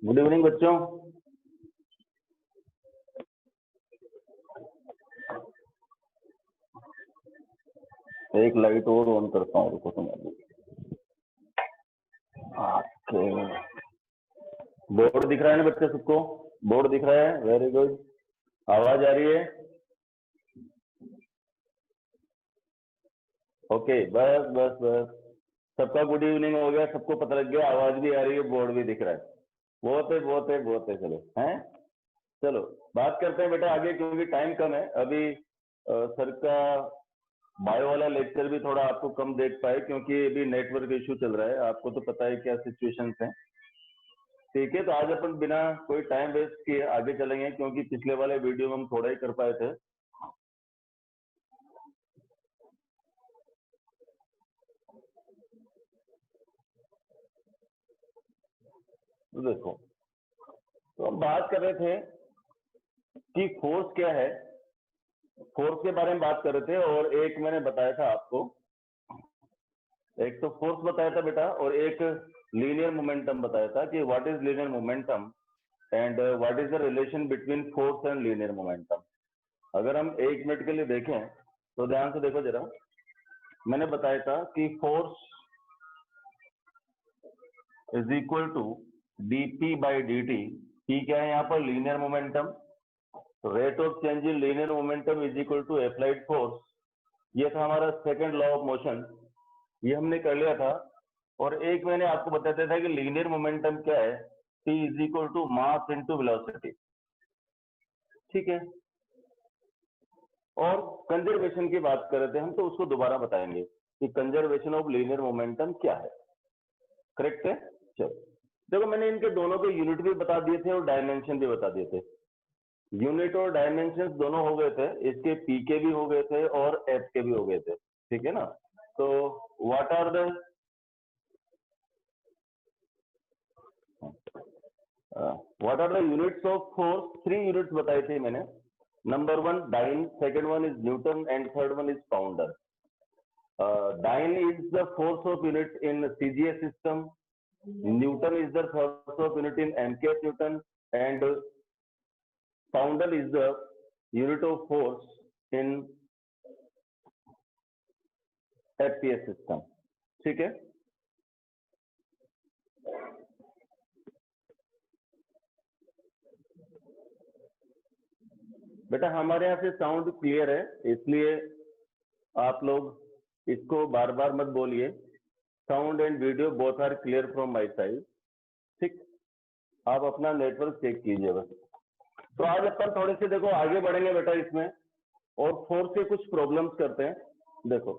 Good evening बच्चों। एक light और ऑन करता हूँ, रुको तुम्हारी। बोर्ड दिख रहा है ना बच्चे सबको? बोर्ड दिख रहा है, वेरी गुड। आवाज आ रही है? ओके, बस बस बस सबका गुड इवनिंग हो गया, सबको पता लग गया, आवाज भी आ रही है, बोर्ड भी दिख रहा है। बहुत है बहुत है बहुत है। चलो हैं, चलो बात करते हैं बेटा आगे, क्योंकि टाइम कम है अभी। सर का बायो वाला लेक्चर भी थोड़ा आपको कम देख पाए, क्योंकि अभी नेटवर्क इशू चल रहा है, आपको तो पता है क्या सिचुएशन है। ठीक है, तो आज अपन बिना कोई टाइम वेस्ट किए आगे चलेंगे, क्योंकि पिछले वाले वीडियो में हम थोड़ा ही कर पाए थे। तो देखो, तो हम बात कर रहे थे कि फोर्स क्या है, फोर्स के बारे में बात कर रहे थे। और एक मैंने बताया था आपको, एक तो फोर्स बताया था बेटा, और एक लीनियर मोमेंटम बताया था कि what is linear momentum and what is the relation between force and linear momentum. अगर हम एक मिनट के लिए देखें तो ध्यान से देखो जरा, मैंने बताया था कि force is equal to dp by dt। p क्या है यहाँ पर? Linear momentum. Rate of change in linear momentum is equal to applied force. ये था हमारा सेकंड लॉ ऑफ मोशन, ये हमने कर लिया था। और एक मैंने आपको बताया था कि लीनियर मोमेंटम क्या है, T is equal to mass into velocity. ठीक है, और कंजर्वेशन की बात कर रहे थे हम, तो उसको दोबारा बताएंगे कि कंजर्वेशन ऑफ लीनियर मोमेंटम क्या है। करेक्ट है? चलो देखो, मैंने इनके दोनों के यूनिट भी बता दिए थे और डायमेंशन भी बता दिए थे। यूनिट और डायमेंशन दोनों हो गए थे, इसके पी के भी हो गए थे और एफ के भी हो गए थे। ठीक है ना? तो what are the units of force? 3 units बताई थी मैंने। Number 1 dyne, second one is newton and third one is poundal. Dyne is the force of unit in CGS system, newton is the force of unit in MKS newton, and poundal is the unit of force in FPS system. ठीक है, बेटा हमारे यहाँ से sound clear है, इसलिए आप लोग इसको बार बार मत बोलिए। Sound and video both are clear from my side. ठीक, आप अपना नेटवर्क चेक कीजिए बस। तो आज अपन थोड़े से देखो आगे बढ़ेंगे बेटा इसमें, और फोर्स के कुछ प्रॉब्लम्स करते हैं। देखो,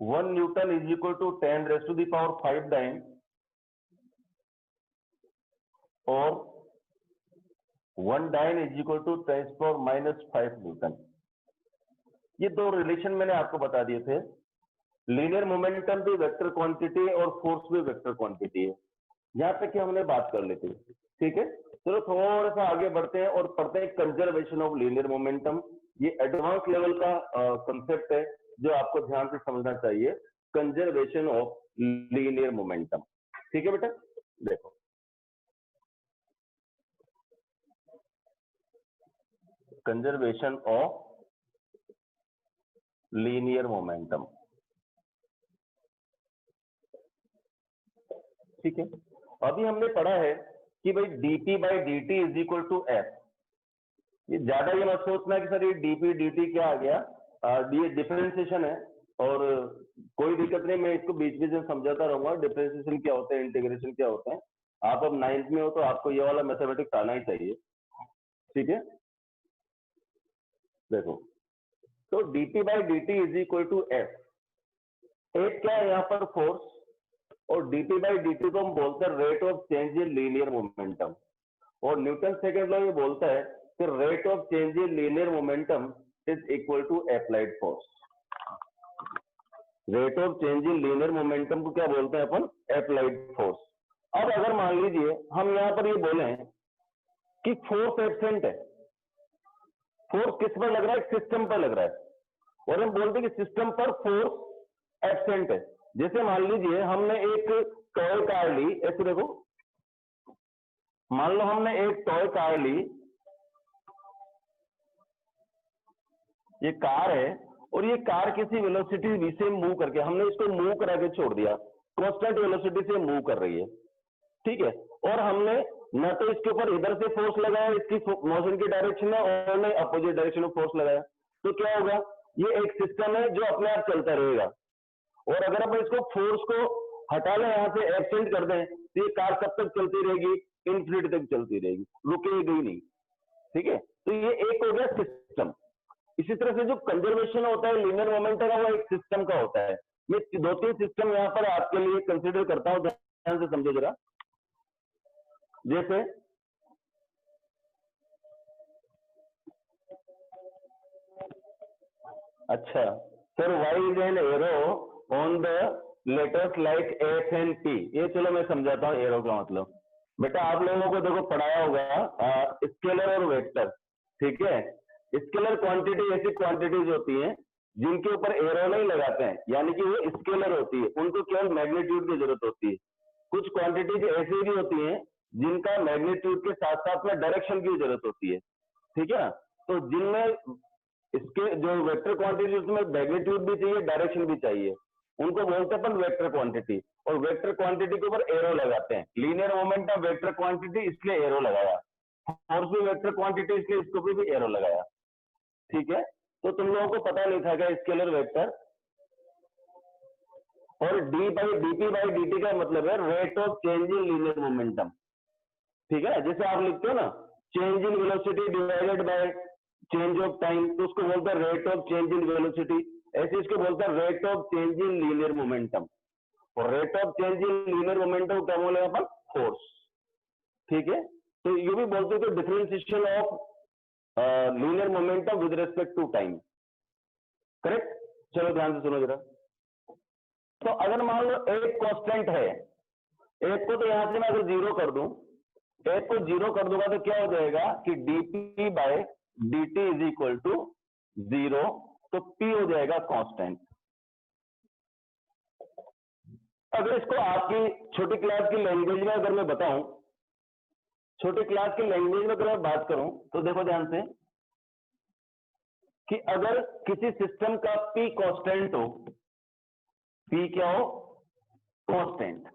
one newton is equal to 10⁵ dyne, और 1 dyne is equal to 10⁻⁵ newton. ये दो रिलेशन मैंने आपको बता दिए थे। लीनियर मोमेंटम भी वेक्टर क्वांटिटी और फोर्स भी वेक्टर क्वांटिटी है। यहाँ तक कि हमने बात कर ली थी। ठीक है, चलो थोड़ा सा आगे बढ़ते हैं और पढ़ते हैं कंजर्वेशन ऑफ लीनियर मोमेंटम। ये एडवांस लेवल का कंसेप्ट है जो आपको ध्यान से समझना चाहिए, कंजर्वेशन ऑफ लीनियर मोमेंटम। ठीक है बेटा, देखो कंजर्वेशन ऑफ लीनियर मोमेंटम। ठीक है, अभी हमने पढ़ा है कि भाई dp by dt is equal to f। ये ज्यादा ये मत सोचना कि सर ये dp dt क्या आ गया, ये डिफरेंशिएशन है और कोई दिक्कत नहीं, मैं इसको बीच बीच में समझाता रहूंगा डिफरेंशिएशन क्या होता है, इंटीग्रेशन क्या होता है। आप अब 9th में हो तो आपको ये वाला मैथमेटिक्स आना ही चाहिए। ठीक है, देखो तो dp by dt is equal to f। एक क्या है यहाँ पर? फोर्स। और dp बाई dt को हम बोलते हैं rate of change in linear momentum. और न्यूटन सेकंड लॉ ये बोलता है कि rate of change in linear momentum is equal to applied force. Rate of change in linear momentum को क्या बोलते हैं अपन? Applied force. अब अगर मान लीजिए हम यहाँ पर ये बोले कि फोर्स एब्सेंट है, फोर्स किस पर लग रहा है? सिस्टम पर लग रहा है, और हम बोलते हैं कि सिस्टम पर फोर्स एब्सेंट है। जैसे मान लीजिए हमने एक टॉय कार ली, ऐसे देखो, मान लो हमने एक टॉय कार ली, ये कार है और ये कार किसी वेलोसिटी v से मूव करके, हमने इसको मूव करा के छोड़ दिया, कांस्टेंट वेलोसिटी से मूव कर रही है, ठीक है, और हमने न तो इसके ऊपर इधर से फोर्स लगाया इसकी मोशन की डायरेक्शन में, और न अपोजिट डायरेक्शन में फोर्स लगाया, तो क्या होगा, ये एक सिस्टम है जो अपने आप चलता रहेगा। और अगर अपन इसको फोर्स को हटा लें, यहां से एब्सेंट कर दें, तो ये कार कब तक चलती रहेगी, इन्फिनिटी तक चलती रहेगी, रुकेगी नहीं, ठीक है। तो ये एक हो गया सिस्टम। इसी तरह से जो कंजर्वेशन होता है लीनियर मोमेंटम का, वो एक सिस्टम का होता है। मैं 2-3 सिस्टम यहां पर आपके लिए कंसीडर करता हूं, ध्यान से समझो जरा। जैसे अच्छा sir, why is an arrow on the letters like F and P, ये चलो मैं समझाता हूँ एरो का मतलब। बेटा आप लोगों को देखो पढ़ाया होगा स्केलर और वेक्टर, ठीक है। स्केलर क्वांटिटी ऐसी क्वांटिटीज होती हैं जिनके ऊपर एरो नहीं लगाते हैं, यानी कि वो स्केलर होती है, उनको केवल मैग्नीट्यूड की जरूरत होती है। कुछ क्वांटिटीज ऐसी भी होती हैं जिनका मैग्नीट्यूड के साथ साथ में डायरेक्शन की जरूरत होती है, ठीक है ना। तो जिनमें इसके जो वेक्टर क्वांटिटी, उसमें मैग्नीट्यूड भी चाहिए, डायरेक्शन भी चाहिए, उनको बोलते हैं अपन वेक्टर क्वांटिटी। और वेक्टर क्वांटिटी के ऊपर एरो लगाते हैं। लीनियर मोमेंटम वेक्टर क्वांटिटी, इसलिए एरो लगाया। फोर्स भी वेक्टर क्वांटिटी, इसलिए इसको भी एरो लगाया, ठीक है। तो तुम लोगों को पता नहीं था क्या स्केलर वेक्टर और dp बाई dt का मतलब है rate of change in linear momentum, ठीक है। जैसे आप लिखते हो ना change in velocity divided by change of time, तो उसको बोलते हैं rate of change in velocity. ऐसे इसको बोलते हैं rate of change in linear momentum. और rate of change in linear momentum क्या बोले अपन, फोर्स, ठीक है। तो ये भी बोलते हैं differentiation of linear momentum with respect to time, correct. चलो ध्यान से सुनो जरा। तो अगर मान लो एक कांस्टेंट है, एक को तो यहां से मैं अगर जीरो कर दूं, एक को जीरो कर दूंगा तो क्या हो जाएगा कि dp by dt is equal to 0, तो p हो जाएगा कांस्टेंट। अगर इसको आपकी छोटी क्लास की लैंग्वेज में अगर मैं बताऊं, छोटी क्लास की लैंग्वेज में अगर मैं बात करूं, तो देखो ध्यान से कि अगर किसी सिस्टम का p कांस्टेंट हो, p क्या हो, कांस्टेंट।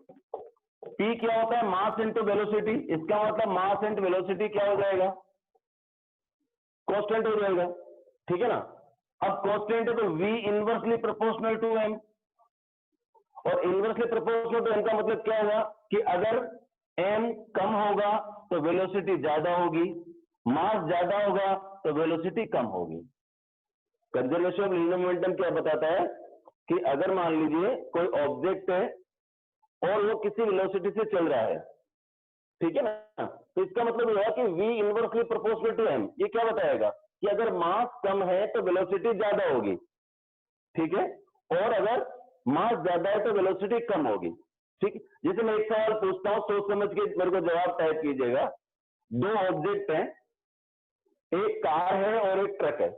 p क्या होता है, मास इंटू वेलोसिटी, इसका मतलब मास इंटू वेलोसिटी क्या हो जाएगा, कांस्टेंट हो जाएगा, ठीक है ना। अब कांस्टेंट है तो v inversely proportional to m, और इनवर्सली प्रोपोर्शनल टू m का मतलब क्या हुआ कि अगर m कम होगा तो वेलोसिटी ज्यादा होगी, मास ज्यादा होगा तो वेलोसिटी कम होगी। कंजर्वेशन ऑफ लीनियर मोमेंटम क्या बताता है कि अगर मान लीजिए कोई ऑब्जेक्ट है और वो किसी वेलोसिटी से चल रहा है, ठीक है ना, तो इसका मतलब यह है कि v inversely proportional to m, ये क्या बताएगा कि अगर मास कम है तो वेलोसिटी ज्यादा होगी, ठीक है, और अगर मास ज्यादा है तो वेलोसिटी कम होगी, ठीक। जैसे मैं एक सवाल पूछता हूं, सोच समझ के मेरे को जवाब टाइप कीजिएगा। दो ऑब्जेक्ट हैं, एक कार है और एक ट्रक है,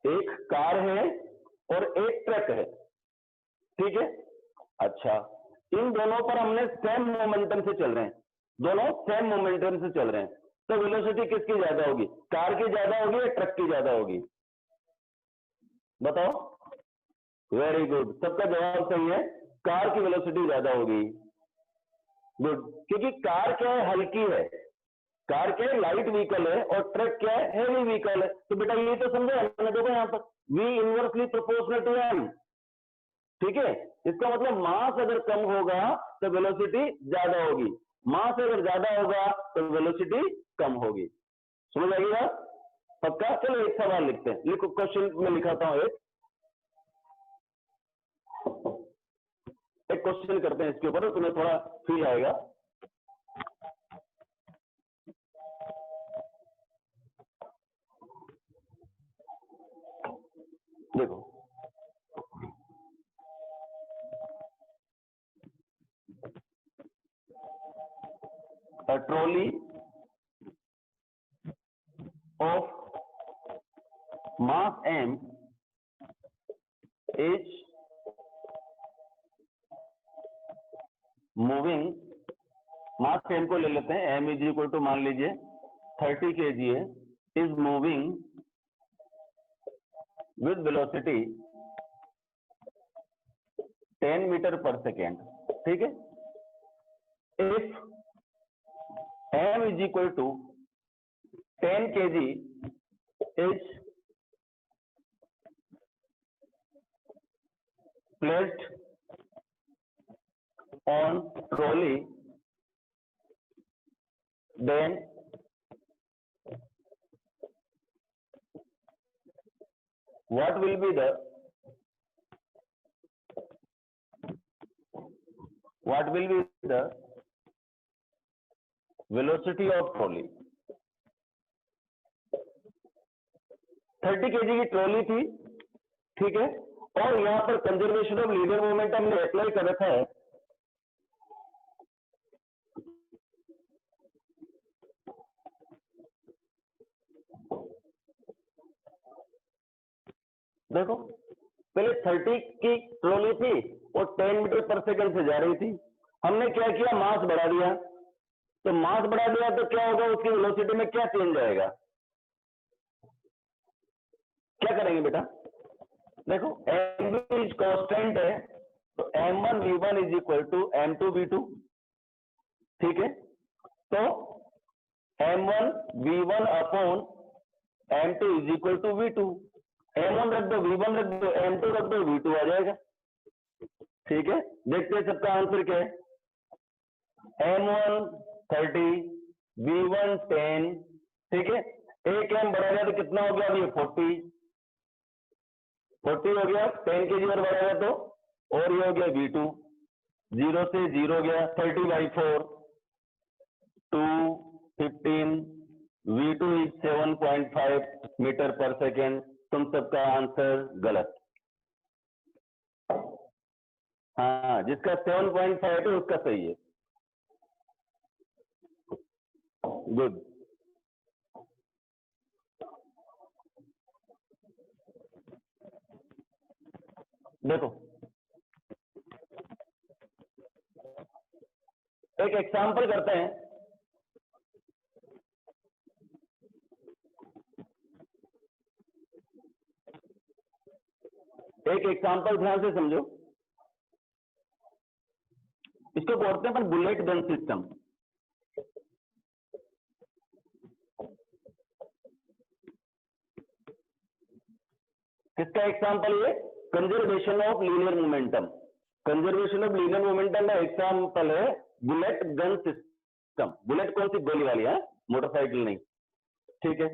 एक कार है और एक ट्रक है, ठीक है। अच्छा, इन दोनों पर हमने सेम मोमेंटम से चल रहे हैं, दोनों सेम मोमेंटम से चल रहे हैं, तो वेलोसिटी किसकी ज्यादा होगी, कार की ज्यादा होगी या ट्रक की ज्यादा होगी, बताओ। वेरी गुड, सबका जवाब सही है, कार की वेलोसिटी ज्यादा होगी। गुड, क्योंकि कार क्या है, हल्की है, कार क्या है, लाइट व्हीकल है, और ट्रक क्या है, हेवी व्हीकल है। तो बेटा ये तो समझे हमने, देखो यहां पर v inversely proportional to m, ठीक है। इसका मतलब मास अगर कम होगा तो वेलोसिटी ज्यादा होगी, मास अगर ज्यादा होगा तो वेलोसिटी कम होगी। समझ आएगी बात, पक्का। चलो एक सवाल लिखते हैं, लिखो, क्वेश्चन में लिखाता हूं, एक क्वेश्चन करते हैं इसके ऊपर, तुम्हें थोड़ा फील आएगा। देखो, a trolley of mass m is M को ले लेते हैं। एम इज इक्वल टू मान लीजिए 30 kg है, is moving with velocity 10 metre पर सेकेंड। ठीक है, इफ m is equal to 10 kg is placed on trolley, then what will be the velocity of trolley? 30 kg की ट्रॉली थी, ठीक है, और यहां पर कंजर्वेशन ऑफ लीनियर मोमेंट हमने अप्लाई कर रखा है। देखो, पहले 30 की ट्रॉली थी और 10 मीटर पर सेकंड से जा रही थी। हमने क्या किया, मास बढ़ा दिया। तो मास बढ़ा दिया तो क्या होगा, उसकी वेलोसिटी में क्या चेंज आएगा? क्या करेंगे बेटा? देखो, m इज कांस्टेंट है, तो m1 v1 is equal to m2 v2। ठीक है, तो m1 v1 upon m2 is equal to v2। m1 रख दो, v1 रख दो, m2 रख दो, v2 आ जाएगा। ठीक है, देखते हैं सबका आंसर क्या है। m1 30, v1 10। ठीक है, एक m बढ़ा गया तो कितना हो गया? अभी 40 हो गया। 10 kg और बढ़ाया तो और ये हो गया v2। 0 से 0 गया, 30/4 2 15। v2 इज 7.5 मीटर पर सेकेंड। तुम सबका आंसर गलत। हाँ, जिसका 7.5 है उसका सही है। गुड। देखो, एक एग्जांपल करते हैं। एक एग्जांपल ध्यान से समझो। इसको बोलते हैं अपन बुलेट गन सिस्टम। किसका एग्जांपल? ये conservation of linear momentum. Conservation of linear momentum का एग्जांपल है बुलेट गन सिस्टम। बुलेट कौन सी? गोली वाली है, मोटरसाइकिल नहीं। ठीक है,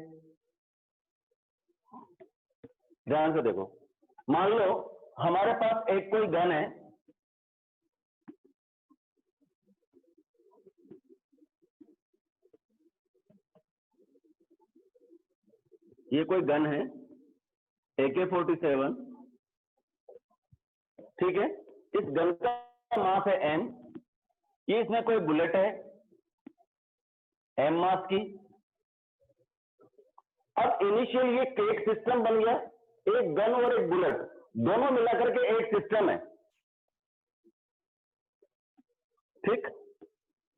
ध्यान से देखो। मान लो हमारे पास एक कोई गन है, ये कोई गन है AK-47। ठीक है, इस गन का मास है m। ये इसमें कोई बुलेट है m मास की। अब इनिशियल ये एक सिस्टम बन गया, एक गन और एक बुलेट दोनों मिलाकर के एक सिस्टम है। ठीक,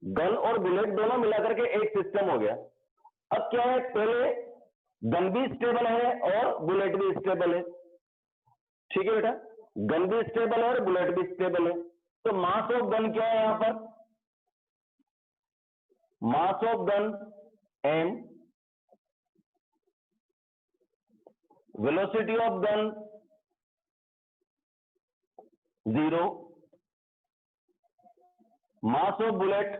गन और बुलेट दोनों मिलाकर के एक सिस्टम हो गया। अब क्या है, पहले गन भी स्टेबल है और बुलेट भी स्टेबल है। ठीक है बेटा, गन भी स्टेबल है और बुलेट भी स्टेबल है। तो मास ऑफ गन क्या है यहां पर? मास of gun m, velocity of gun 0, mass of bullet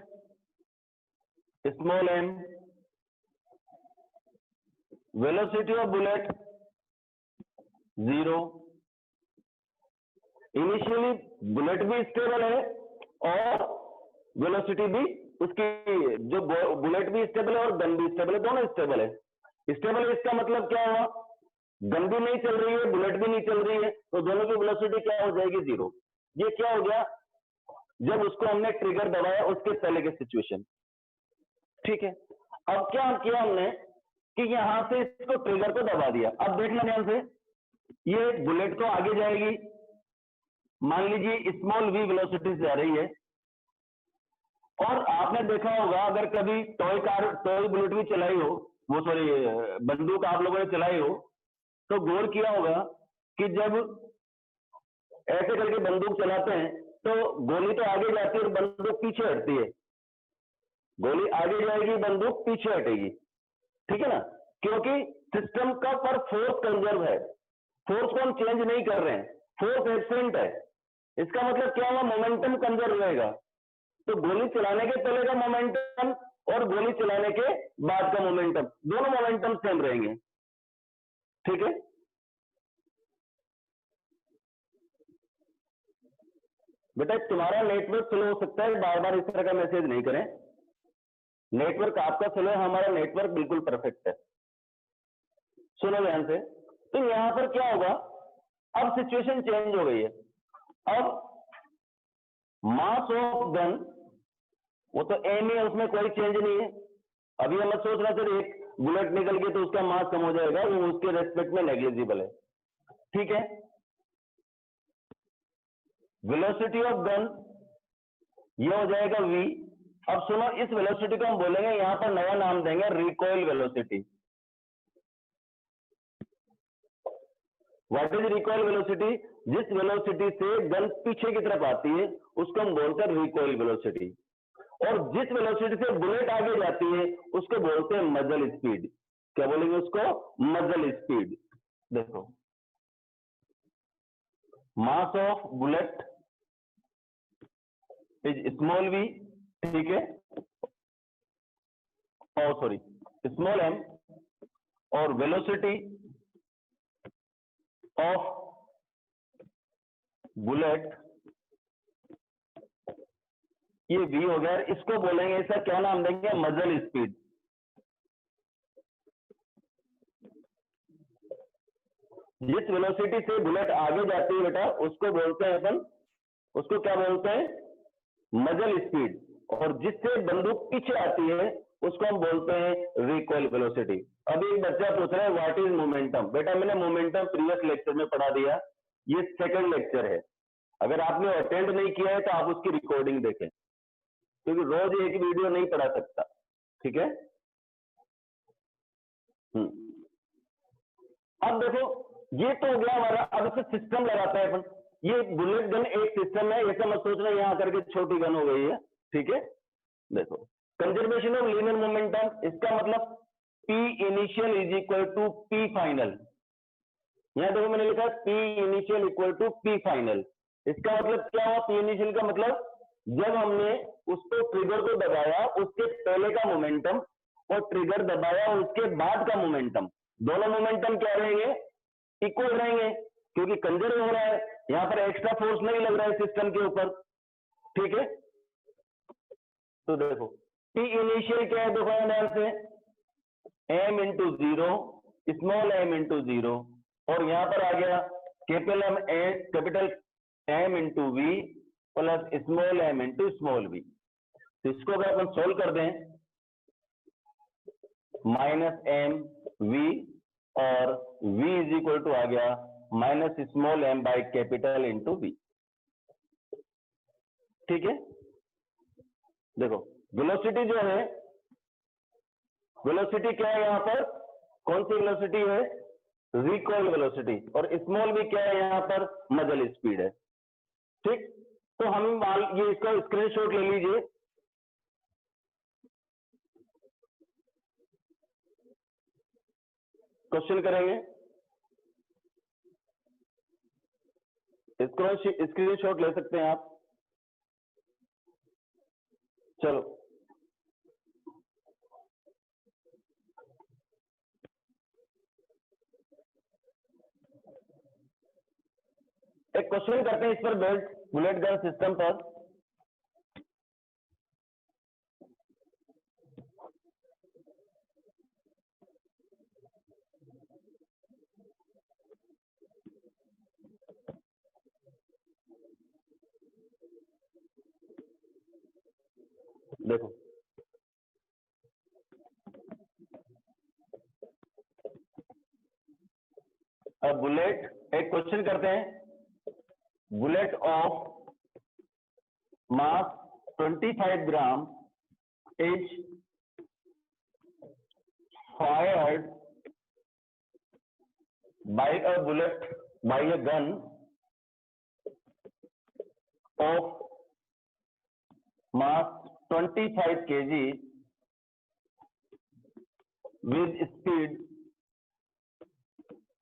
small m, velocity of bullet 0। Initially bullet भी स्टेबल है और वेलोसिटी भी उसकी, जो बुलेट भी स्टेबल है और गन भी स्टेबल है, दोनों स्टेबल है। स्टेबल है इसका मतलब क्या हुआ? गन भी नहीं चल रही है, बुलेट भी नहीं चल रही है, तो दोनों की वेलोसिटी क्या हो जाएगी? 0। ये क्या हो गया? जब उसको हमने ट्रिगर दबाया उसके पहले के सिचुएशन। ठीक है, अब क्या किया हमने कि यहां से इसको ट्रिगर को दबा दिया। अब देखना ध्यान से, ये बुलेट तो आगे जाएगी, मान लीजिए स्मॉल v वेलोसिटी से जा रही है, और आपने देखा होगा अगर कभी टॉय बुलेट भी चलाई हो, वो सॉरी बंदूक आप लोगों ने चलाई हो, तो गौर किया होगा कि जब ऐसे करके बंदूक चलाते हैं तो गोली तो आगे जाती है और बंदूक पीछे हटती है। गोली आगे जाएगी, बंदूक पीछे हटेगी, ठीक है ना, क्योंकि सिस्टम का पर फोर्स कंजर्व है, फोर्स को हम चेंज नहीं कर रहे हैं, फोर्स एब्सेंट है। इसका मतलब क्या हुआ, मोमेंटम कंजर्व रहेगा। तो गोली चलाने के पहले का मोमेंटम और गोली चलाने के बाद का मोमेंटम, दोनों मोमेंटम सेम रहेंगे, ठीक है। बेटा तुम्हारा नेटवर्क स्लो हो सकता है, बार बार इस तरह का मैसेज नहीं करें। नेटवर्क आपका स्लो है, हमारा नेटवर्क बिल्कुल परफेक्ट है। सुनो ध्यान से। तो यहां पर क्या होगा, अब सिचुएशन चेंज हो गई है। अब मास ऑफ गन, वो तो एम है, उसमें कोई चेंज नहीं है। अभी हम सोच रहे थे एक बुलेट निकल के तो उसका मास कम हो जाएगा, वो उसके रेस्पेक्ट में नेग्लिजिबल है, ठीक है। वेलोसिटी ऑफ गन ये हो जाएगा v। अब सुनो, इस वेलोसिटी को हम बोलेंगे, यहां पर नया नाम देंगे recoil velocity. What is recoil velocity? जिस वेलोसिटी से गन पीछे की तरफ आती है उसको हम बोलते हैं रिकॉइल वेलोसिटी, और जिस वेलोसिटी से बुलेट आगे जाती है उसको बोलते हैं मजल स्पीड। क्या बोलेंगे उसको? मजल स्पीड। देखो, मास of bullet is small v, ठीक है, और सॉरी स्मॉल m, और वेलोसिटी ऑफ बुलेट ये v हो गया। इसको बोलेंगे, इसका क्या नाम देंगे? मजल स्पीड। जिस वेलोसिटी से बुलेट आगे जाती है बेटा उसको बोलते हैं अपन, उसको क्या बोलते हैं? मजल स्पीड। और जिससे बंदूक पीछे आती है उसको हम बोलते हैं रिकॉइल वेलोसिटी। अभी एक बच्चा पूछ रहा है व्हाट इज मोमेंटम। बेटा मैंने मोमेंटम प्रीवियस लेक्चर में पढ़ा दिया, ये सेकंड लेक्चर है। अगर आपने अटेंड नहीं किया है तो आप उसकी रिकॉर्डिंग देखें, क्योंकि रोज एक वीडियो नहीं पढ़ा सकता, ठीक है। अब देखो, ये तो हो गया हमारा। अब इसे सिस्टम लगाता है अपन। ये बुलेट गन एक सिस्टम है, ऐसा मत सोचना यहां करके छोटी गन हो गई है, ठीक है। देखो, कंजर्वेशन ऑफ लीनियर मोमेंटम, इसका मतलब P initial is equal to P final. यहां देखो मैंने लिखा P initial equal to P final. इसका मतलब क्या हुआ? P इनिशियल का मतलब जब हमने उसको ट्रिगर को दबाया उसके पहले का मोमेंटम, और ट्रिगर दबाया उसके बाद का मोमेंटम, दोनों मोमेंटम क्या रहेंगे? इक्वल रहेंगे, क्योंकि कंजर्व हो रहा है, यहां पर एक्स्ट्रा फोर्स नहीं लग रहा है सिस्टम के ऊपर, ठीक है। तो देखो P इनिशियल क्या है, देखो ध्यान से, m into zero, small m into zero, और यहां पर आ गया capital M into V plus small m into small V. तो इसको अगर अपन सोल्व कर दें, माइनस m v, और v इज इक्वल टू आ गया minus small m by capital into V, ठीक है। देखो वेलोसिटी जो है, वेलोसिटी क्या है यहां पर? कौन सी वेलोसिटी है? Recoil velocity. और स्मॉल भी क्या है यहां पर? मजल स्पीड है, ठीक। तो हम ये इसका स्क्रीनशॉट ले लीजिए। क्वेश्चन करेंगे, स्क्रीनशॉट ले सकते हैं आप। चलो, एक क्वेश्चन करते हैं इस पर, बेल्ट बुलेट गन सिस्टम पर। देखो, अब बुलेट, एक क्वेश्चन करते हैं, bullet of mass 25 gram is fired by a bullet, by a gun of mass 25 kg with speed,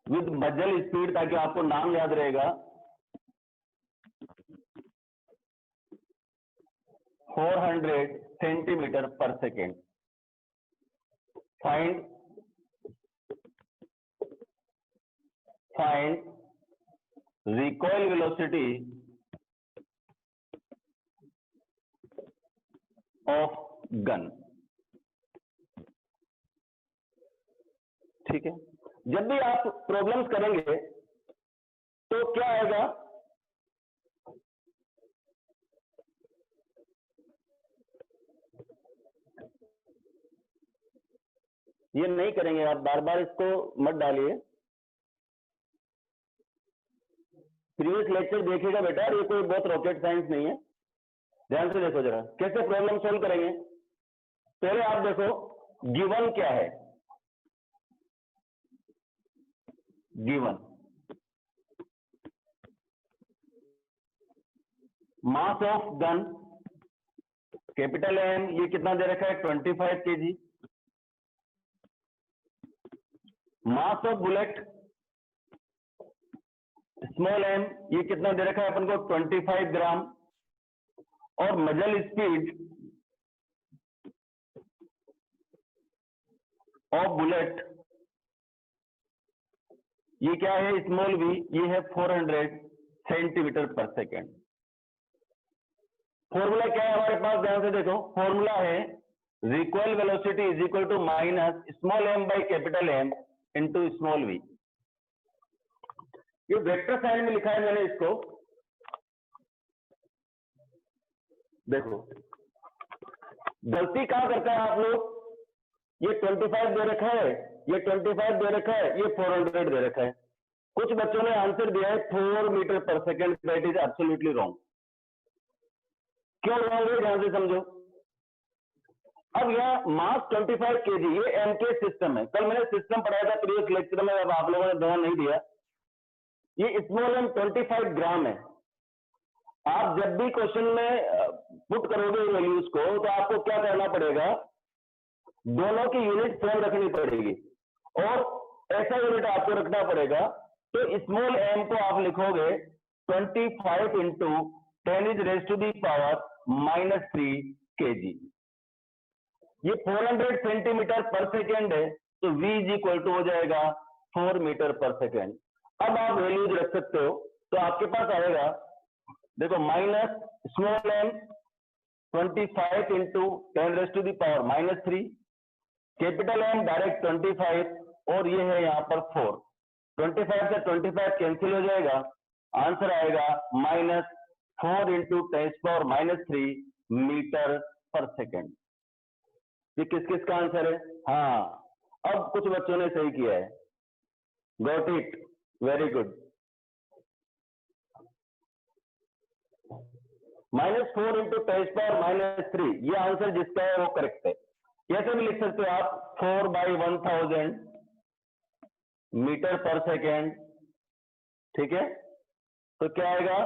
with muzzle speed, ताकि आपको नाम याद रहेगा, 400 सेंटीमीटर पर second. Find recoil velocity of gun. ठीक है. जब भी आप प्रॉब्लम्स करेंगे तो क्या आएगा, ये नहीं करेंगे आप, बार बार इसको मत डालिए. प्रीवियस लेक्चर देखिएगा बेटा, ये कोई बहुत रॉकेट साइंस नहीं है. ध्यान से देखो जरा कैसे प्रॉब्लम सॉल्व करेंगे. पहले आप देखो गिवन क्या है. Given mass of gun capital M, ये कितना दे रखा है 25 kg. Mass of bullet small M, ये कितना दे रखा है अपन को 25 ग्राम. और मजल स्पीड ऑफ बुलेट, ये क्या है स्मॉल वी, ये है 400 सेंटीमीटर पर सेकेंड. फॉर्मूला क्या है हमारे पास, ध्यान से देखो. फॉर्मूला है recoil velocity is equal to minus small M by capital M into small V. ये वेक्टर साइन में लिखा है मैंने इसको, देखो गलती कहां करते हैं आप लोग. ये 25 दे रखा है, ये 25 दे रखा है, ये 400 दे रखा है. कुछ बच्चों ने आंसर दिया है 4 मीटर पर second. That is absolutely wrong. क्यों रॉन्ग है, ध्यान से समझो. अब यह मास 25 kg, ये एम के सिस्टम है. कल मैंने सिस्टम पढ़ाया था प्रीवियस लेक्चर में, अब आप लोगों ने ध्यान नहीं दिया. ये स्मॉल एम 25 ग्राम है. आप जब भी क्वेश्चन में पुट करोगे वैल्यूज को, तो आपको क्या करना पड़ेगा, दोनों की यूनिट सेम रखनी पड़ेगी और ऐसा यूनिट आपको रखना पड़ेगा. तो स्मॉल एम को आप लिखोगे 25 into 10 is raise to the power -3 kg. ये 400 सेंटीमीटर पर सेकेंड है, तो v इज इक्वल टू हो जाएगा 4 मीटर पर सेकेंड. अब आप वैल्यूज रख सकते हो, तो आपके पास आएगा, देखो minus small M 25 into 10 raise to the power -3, capital M direct 25, और ये है यहाँ पर 4. 25 से 25 कैंसिल हो जाएगा, आंसर आएगा -4 इंटू 10⁻³ मीटर पर सेकेंड. ये किस किस का आंसर है. हाँ, अब कुछ बच्चों ने सही किया है. Got it, very good. -4 into 10⁻³ ये आंसर जिसका है वो करेक्ट है. कैसे भी लिख सकते हो आप, 4/1000 मीटर पर सेकेंड. ठीक है, तो क्या आएगा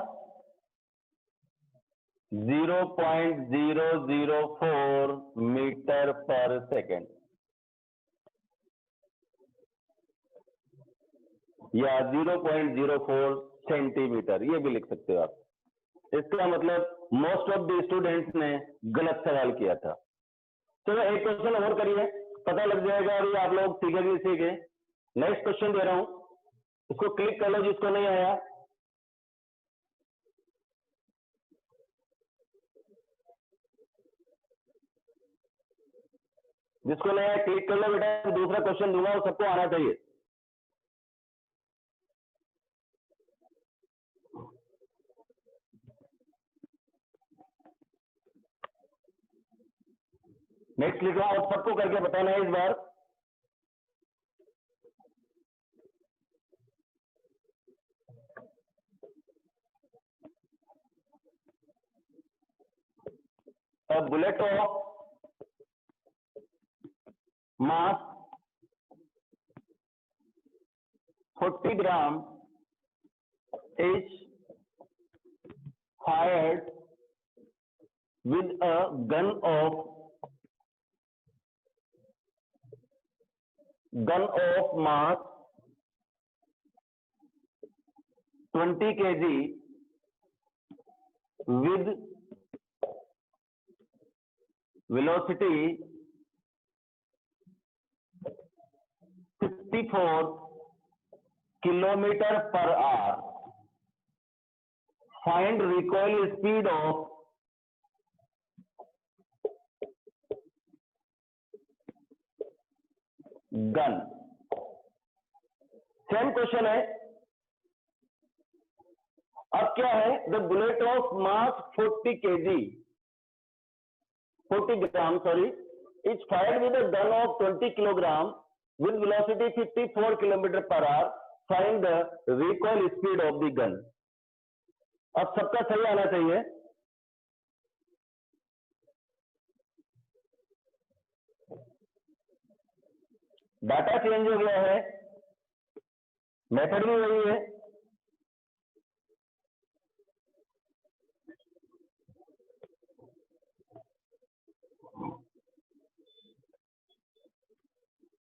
0.004 मीटर पर सेकेंड, या 0.04 सेंटीमीटर, ये भी लिख सकते हो आप. इसका मतलब मोस्ट ऑफ द स्टूडेंट्स ने गलत सवाल किया था. चलो एक क्वेश्चन और करिए, पता लग जाएगा अभी आप लोग सीखे नहीं सीखे. नेक्स्ट क्वेश्चन दे रहा हूं, उसको क्लिक कर लो जिसको नहीं आया. जिसको नहीं आया क्लिक कर लो बेटा. दूसरा क्वेश्चन दूंगा, वो सबको आना चाहिए. नेक्स्ट लिखो और सबको करके बताना है इस बार. a bullet of mass 40 gram is fired with a gun of mass 20 kg with velocity 54 kilometer per hour. Find recoil speed of gun. Same question है. अब क्या है, the bullet of mass 40 kg 40 gram sorry is fired with a gun of 20 kilogram with velocity 54 kilometre per our. Find the recoil speed of the gun. अब सबका सही आना चाहिए. Data change हो गया है, मेथड भी वही है.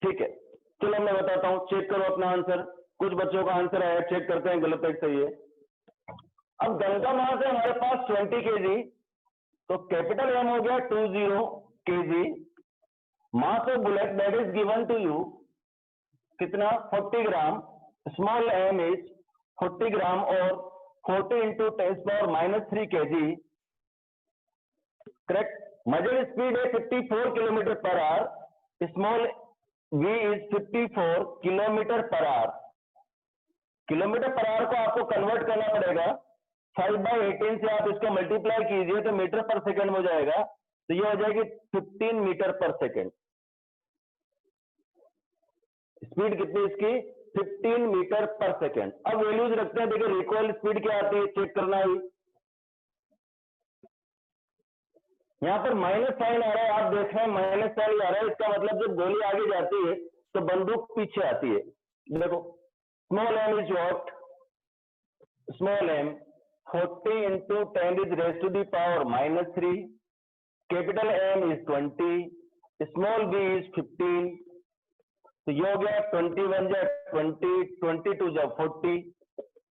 ठीक है, चलो मैं बताता हूं. चेक करो अपना आंसर. कुछ बच्चों का आंसर आया, चेक करते हैं गलत है सही है. अब गन का मास है हमारे पास 20 kg, तो कैपिटल एम हो गया 20 kg. Mass of bullet that is given to you कितना 40 gram. Small M is 40 gram और 40 into 10⁻³ kg. Correct. Major speed है 54 kilometre per hour. Small v is 54 kilometre per hour. Kilometre per hour को आपको convert करना पड़ेगा. 5/18 से आप इसको मल्टीप्लाई कीजिए तो मीटर पर सेकंड हो जाएगा. तो ये हो जाएगी 15 मीटर पर सेकंड. स्पीड कितनी इसकी 15 मीटर पर सेकंड. अब वैल्यूज रखते हैं. देखिए रिकॉइल स्पीड क्या आती है चेक करना है. यहां पर माइनस साइन आ रहा है, आप देख रहे हैं माइनस साइन आ रहा है. इसका मतलब जब गोली आगे जाती है तो बंदूक पीछे आती है. देखो small M is what, small M 40 into 10⁻³ capital M is 20, small B is 15. तो ये हो गया 21 जा 20, 22 जा 40.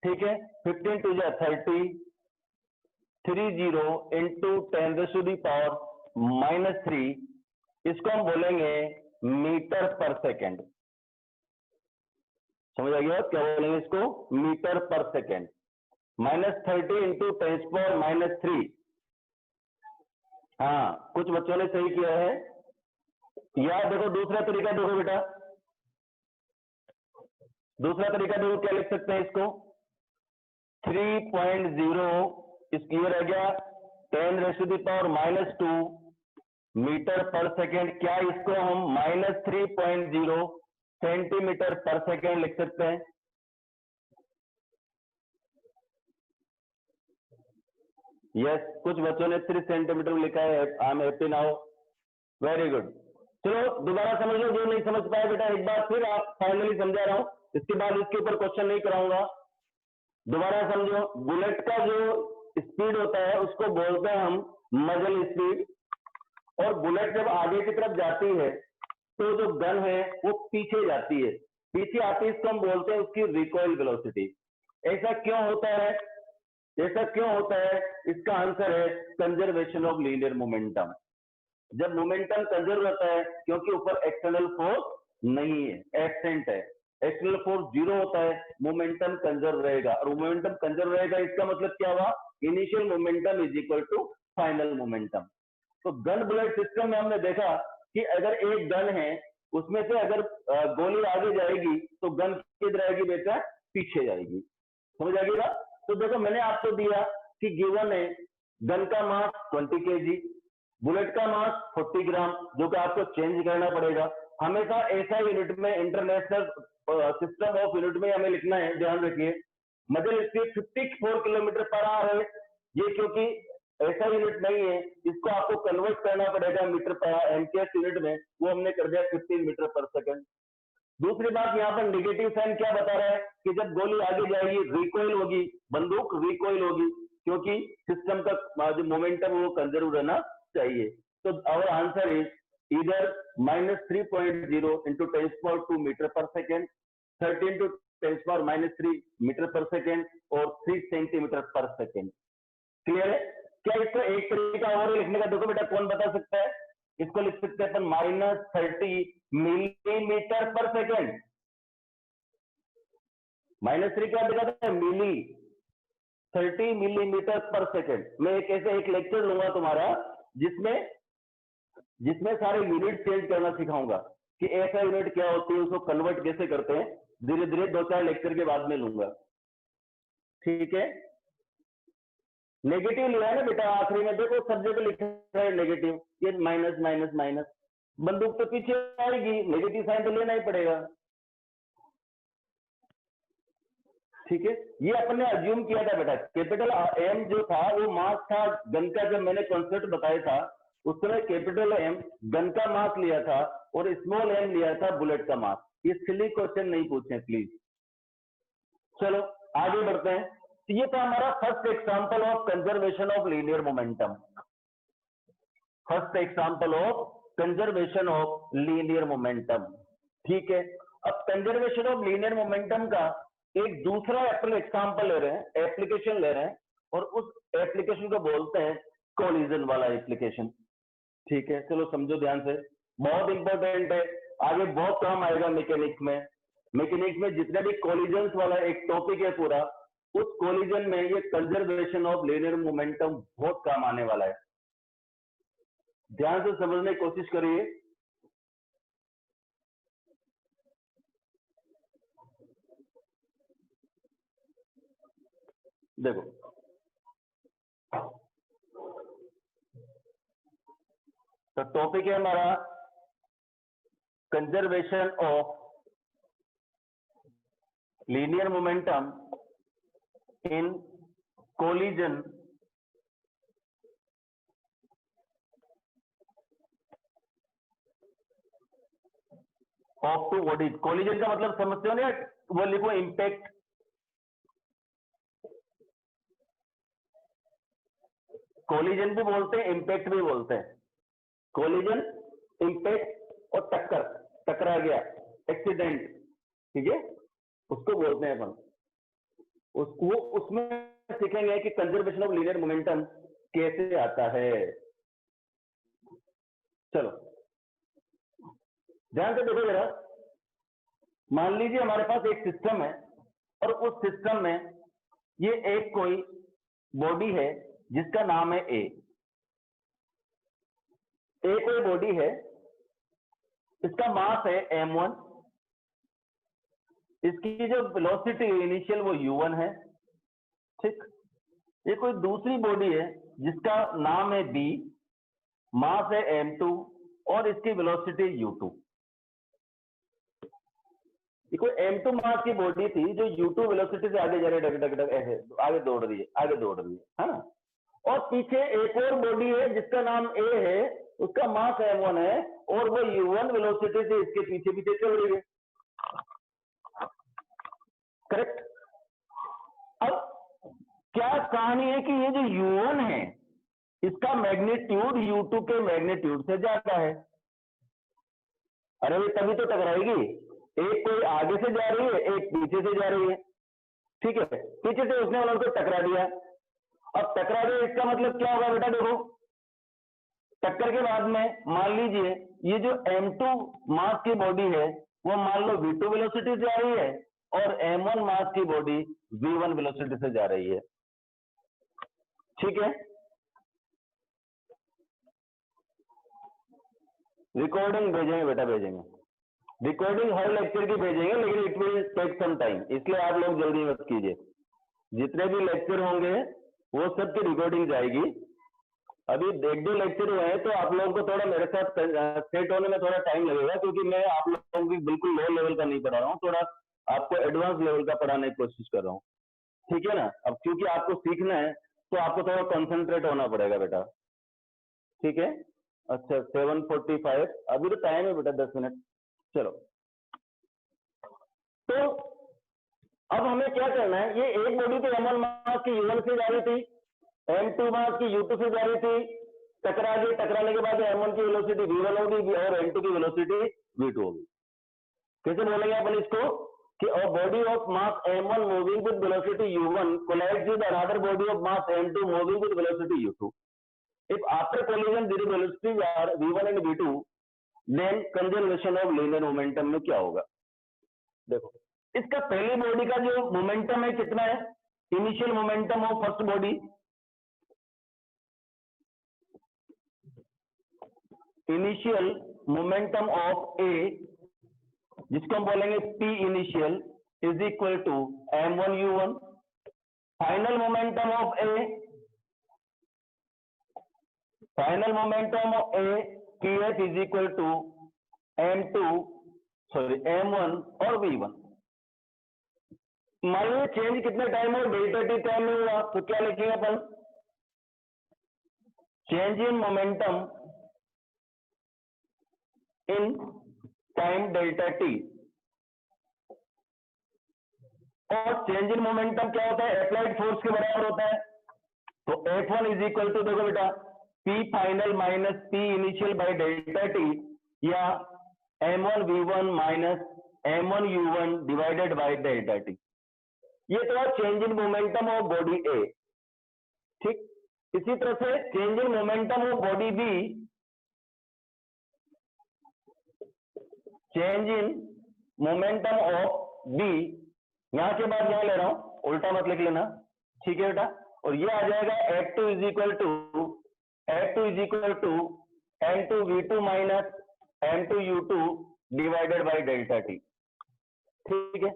ठीक है, 15 जा 30, 30 इंटू 10⁻³ इसको हम बोलेंगे मीटर पर सेकेंड. समझ आ गया क्या बोलेंगे इसको? मीटर पर सेकेंड. -30 इंटू 10⁻³ हाँ, कुछ बच्चों ने सही किया है. यार देखो दूसरा तरीका देखो बेटा, दूसरा तरीका देखो क्या लिख सकते हैं इसको. 3.0 इसकी रह गया 10⁻² मीटर पर सेकेंड. क्या इसको हम -3.0 सेंटीमीटर पर सेकेंड लिख सकते हैं? यस, कुछ बच्चों ने 3 सेंटीमीटर लिखा है. I am happy now. Very good. चलो दोबारा समझ लो जो नहीं समझ पाया बेटा, एक बार फिर आप फाइनली समझा रहा हूं. इसके बाद इसके ऊपर क्वेश्चन नहीं कराऊंगा. दोबारा समझो. बुलेट का जो स्पीड होता है उसको बोलते हैं हम मजल स्पीड. और बुलेट जब आगे की तरफ जाती है तो जो गन है वो पीछे जाती है. पीछे आती है इसको हम बोलते हैं उसकी रिकॉइल वेलोसिटी. ऐसा क्यों होता है? ऐसा क्यों होता है? इसका आंसर है कंजर्वेशन ऑफ लीनियर मोमेंटम. जब मोमेंटम कंजर्व रहता है क्योंकि ऊपर एक्सटर्नल फोर्स नहीं है, एब्सेंट है. एक्सटर्नल फोर्स 0 होता है, मोमेंटम कंजर्व रहेगा. और मोमेंटम कंजर्व रहेगा इसका मतलब क्या हुआ? Initial momentum is equal to final momentum. तो गन बुलेट सिस्टम में हमने देखा कि अगर एक गन है उसमें से अगर गोली आगे जाएगी तो गन किधर जाएगी बेटा? पीछे जाएगी. समझ आ गया? तो देखो मैंने आपको दिया कि गिवन है गन का मास 20 kg, बुलेट का मास 40 ग्राम, जो कि आपको चेंज करना पड़ेगा. हमेशा ऐसा यूनिट में, इंटरनेशनल सिस्टम ऑफ यूनिट में हमें लिखना है. ध्यान रखिए मजल स्पीड 54 किलोमीटर पर आवर है. ये क्योंकि ऐसा यूनिट नहीं है, इसको आपको कन्वर्ट करना पड़ेगा मीटर पर एम्पियर यूनिट में, वो हमने कर दिया 15 मीटर पर सेकंड। दूसरी बात यहाँ पर नेगेटिव साइन क्या बता रहा है कि जब गोली आगे जाएगी रिकॉइल होगी, बंदूक रिकॉइल होगी, क्योंकि सिस्टम का जो मोमेंटम वो कंजर्व रहना चाहिए। तो our answer is either -3.0 into 10⁻² metre पर सेकेंड, 13 to 10⁻³ मीटर पर सेकेंड और 3 सेंटीमीटर पर सेकेंड। क्लियर है? क्या इसको एक तरीका और लिखने का देखो बेटा, कौन बता सकता है? इसको लिख सकते हैं अपन -30 मिलीमीटर पर सेकेंड। -3 क्या दिखाता है? मिली, 30 मिलीमीटर पर सेकेंड। मैं एक ऐसे एक लेक्चर लूंगा तुम्हारा जिसमें सारे यूनिट चेंज करना सिखाऊंगा कि ऐसा यूनिट क्या होती है, उसको कन्वर्ट कैसे करते हैं। धीरे धीरे 2-4 लेक्चर के बाद में लूंगा, ठीक है? नेगेटिव लिया है ना बेटा, आखिरी में देखो सब जगह लिखा है नेगेटिव, ये माइनस माइनस माइनस, बंदूक तो पीछे आएगी, नेगेटिव साइन तो लेना ही पड़ेगा, ठीक है? ये अपन ने अज्यूम किया था बेटा, कैपिटल एम जो था वो मास था गन का। जब मैंने कॉन्सेप्ट बताया था उस समय कैपिटल एम गन का मास लिया था और स्मॉल एम लिया था बुलेट का मास। ये सिली क्वेश्चन नहीं पूछे प्लीज। चलो आगे बढ़ते हैं। तो ये था हमारा first example of conservation of linear momentum. First example of conservation of linear momentum, ठीक है? अब कंजर्वेशन ऑफ लीनियर मोमेंटम का एक दूसरा एग्जांपल ले रहे हैं, एप्लीकेशन ले रहे हैं, और उस एप्लीकेशन को बोलते हैं कोलिजन वाला एप्लीकेशन, ठीक है? चलो समझो ध्यान से, बहुत इंपॉर्टेंट है, आगे बहुत काम आएगा मैकेनिक्स में। मैकेनिक्स में जितने भी कोलिजन वाला एक टॉपिक है पूरा, उस कोलिजन में ये कंजर्वेशन ऑफ लीनियर मोमेंटम बहुत काम आने वाला है। ध्यान से समझने की कोशिश करिए। देखो तो टॉपिक है हमारा conservation of linear momentum in collision of two bodies. Collision का मतलब समझते हो ना, वो लिखो इंपैक्ट, कोलिजन भी बोलते हैं इंपैक्ट भी बोलते हैं। कोलिजन, इंपैक्ट और टक्कर, टकरा गया, एक्सीडेंट, ठीक है, उसको बोलते हैं अपन। उसको उसमें सीखेंगे कि कंजर्वेशन ऑफ लीनियर मोमेंटम कैसे आता है। चलो ध्यान से देखो जरा, मान लीजिए हमारे पास एक सिस्टम है और उस सिस्टम में ये एक कोई बॉडी है जिसका नाम है ए कोई बॉडी है, इसका मास है m1, इसकी जो वेलोसिटी इनिशियल वो u1 है, ठीक? ये कोई दूसरी बॉडी है जिसका नाम है b, मास है m2 और इसकी वेलोसिटी u2। ये कोई m2 मास की बॉडी थी जो u2 वेलोसिटी से आगे जा रही है, डग डग डग ऐसे आगे दौड़ रही है ना? और पीछे एक और बॉडी है जिसका नाम a है, उसका मास m1 है और वो u1 वेलोसिटी से इसके पीछे पीछे चल रही है, करेक्ट? अब क्या कहानी है कि ये जो u1 है इसका मैग्नीट्यूड u2 के मैग्नीट्यूड से ज्यादा है। अरे ये तभी तो टकराएगी, एक कोई आगे से जा रही है, एक पीछे से जा रही है, ठीक है? पीछे से उसने वाला उसको टकरा दिया। अब टकरा दिया इसका मतलब क्या होगा बेटा? देखो टक्कर के बाद में मान लीजिए ये जो m2 मास की बॉडी है वो मान लो v2 वेलोसिटी से आ रही है और m1 मास की बॉडी v1 वेलोसिटी से जा रही है, ठीक है? रिकॉर्डिंग भेजेंगे बेटा, भेजेंगे रिकॉर्डिंग हर लेक्चर की भेजेंगे, लेकिन it will take some time, इसलिए आप लोग जल्दी मत कीजिए। जितने भी लेक्चर होंगे वो सब की रिकॉर्डिंग जाएगी। अभी 1-2 लेक्चर हुए हैं तो आप लोगों को थोड़ा मेरे साथ सेट होने में थोड़ा टाइम लगेगा, क्योंकि मैं आप लोगों की बिल्कुल लो लेवल का नहीं पढ़ा रहा हूँ, थोड़ा आपको एडवांस लेवल का पढ़ाने की कोशिश कर रहा हूँ, ठीक है ना? अब क्योंकि आपको सीखना है तो आपको थोड़ा कंसंट्रेट होना पड़ेगा बेटा, ठीक है। अच्छा 7:45, अभी तो टाइम है बेटा 10 मिनट। चलो तो अब हमें क्या करना है, ये एक बॉडी तो M1 मास की U1 से जा रही थी, M2 मास की U2 से जा रही थी, टकरा गई, टकराने के बाद M1 की वेलोसिटी V1 होगी और M2 की वेलोसिटी V2 होगी। कैसे बोलेंगे अपन इसको कि a body of mass M1 moving with velocity U1 collides with another body of mass M2 moving with velocity U2. If after collision there is velocities are V1 and V2, then conservation of linear momentum में क्या होगा? देखो इसका पहली body का जो momentum है कितना है, initial momentum of first body, initial momentum of A जिसको हम बोलेंगे P initial is equal to M1 U1, final momentum of A, final momentum of A PF is equal to M1 और V1। मान लो change कितने time में, delta T time में हुआ, तो क्या लिखेंगे अपन, change in momentum in time delta T. और चेंज इन मोमेंटम क्या होता है, अप्लाइड फोर्स के बराबर होता है। तो F1 इज इक्वल टू, देखो बेटा, P final minus P initial by delta T, या M1 V1 minus M1 U1 divided by delta T. ये तो change in momentum of body A, ठीक। इसी तरह से change in momentum of body B, change in momentum of B, यहां के बाद यहां ले रहा हूं, उल्टा मत लिख लेना, ठीक है बेटा। और ये आ जाएगा F2 is equal to M2 V2 minus M2 U2 divided by delta T, ठीक है।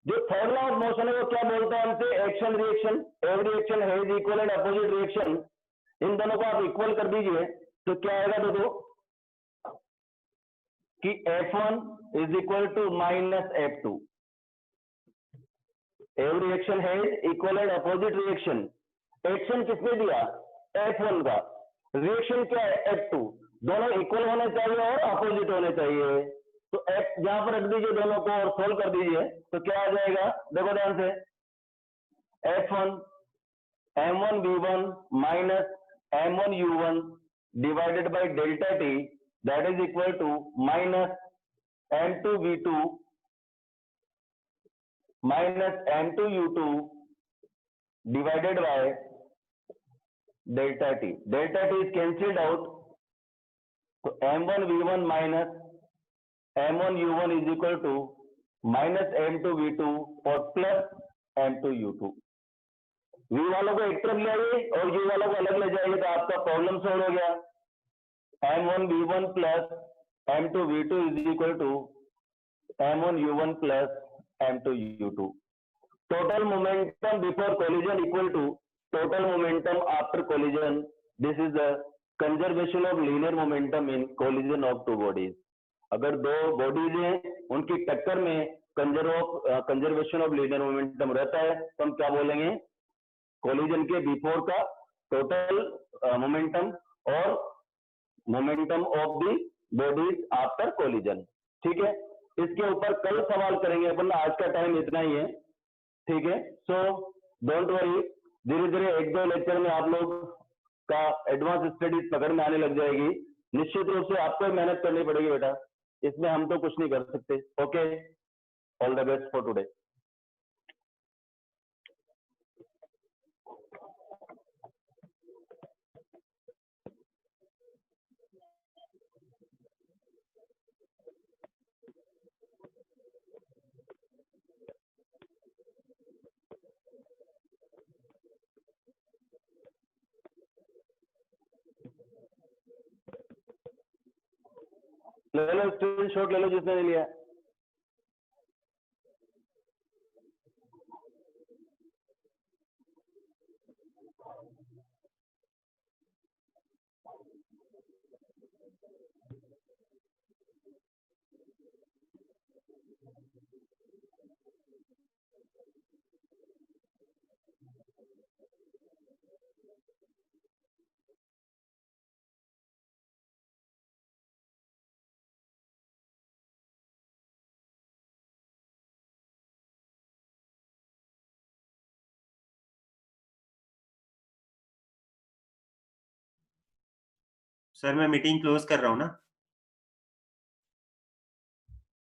जो थर्ड लॉ ऑफ मोशन है वो क्या बोलता है हमसे, action reaction, every action has equal and opposite reaction. इन दोनों को आप इक्वल कर दीजिए तो क्या आएगा देखो कि F1 is equal to minus F2, every action has equal and opposite reaction. Action किसने दिया, F1 का, रिएक्शन क्या है F2, दोनों इक्वल होने चाहिए और अपोजिट होने चाहिए। तो F यहां पर रख दीजिए दोनों को और सोल्व कर दीजिए, तो क्या आ जाएगा, देखो ध्यान से, F1 M1 V1 minus M1 U1 divided by delta T, that is equal to minus M2 V2 minus M2 U2 divided by delta T. Delta T is cancelled out, तो M1 V1 minus M1 U1 is equal to minus M2 V2 और plus M2 U2। V वालों को एक तरफ ले आइए और U वालों को अलग ले जाइए, तो आपका प्रॉब्लम सॉल्व हो गया। M1 V1 plus M2 V2 is equal to M1 U1 plus M2 U2। Total momentum before collision equal to total momentum after collision. This is the conservation of linear momentum in collision of two bodies. अगर दो bodies हैं उनकी टक्कर में conservation of linear momentum रहता है तो हम क्या बोलेंगे, कोलिजन के बिफोर का टोटल मोमेंटम और momentum of the bodies after collision, ठीक है। इसके ऊपर कल सवाल करेंगे अपन, आज का टाइम इतना ही है, ठीक है। सो डोंट वरी, धीरे धीरे एक दो लेक्चर में आप लोग का एडवांस स्टडीज पकड़ में आने लग जाएगी। निश्चित रूप से आपको मेहनत करनी पड़ेगी बेटा, इसमें हम तो कुछ नहीं कर सकते। Okay, all the best for today. ले लो स्क्रीनशॉट, ले लो जिसने नहीं लिया। सर मैं मीटिंग क्लोज कर रहा हूँ ना।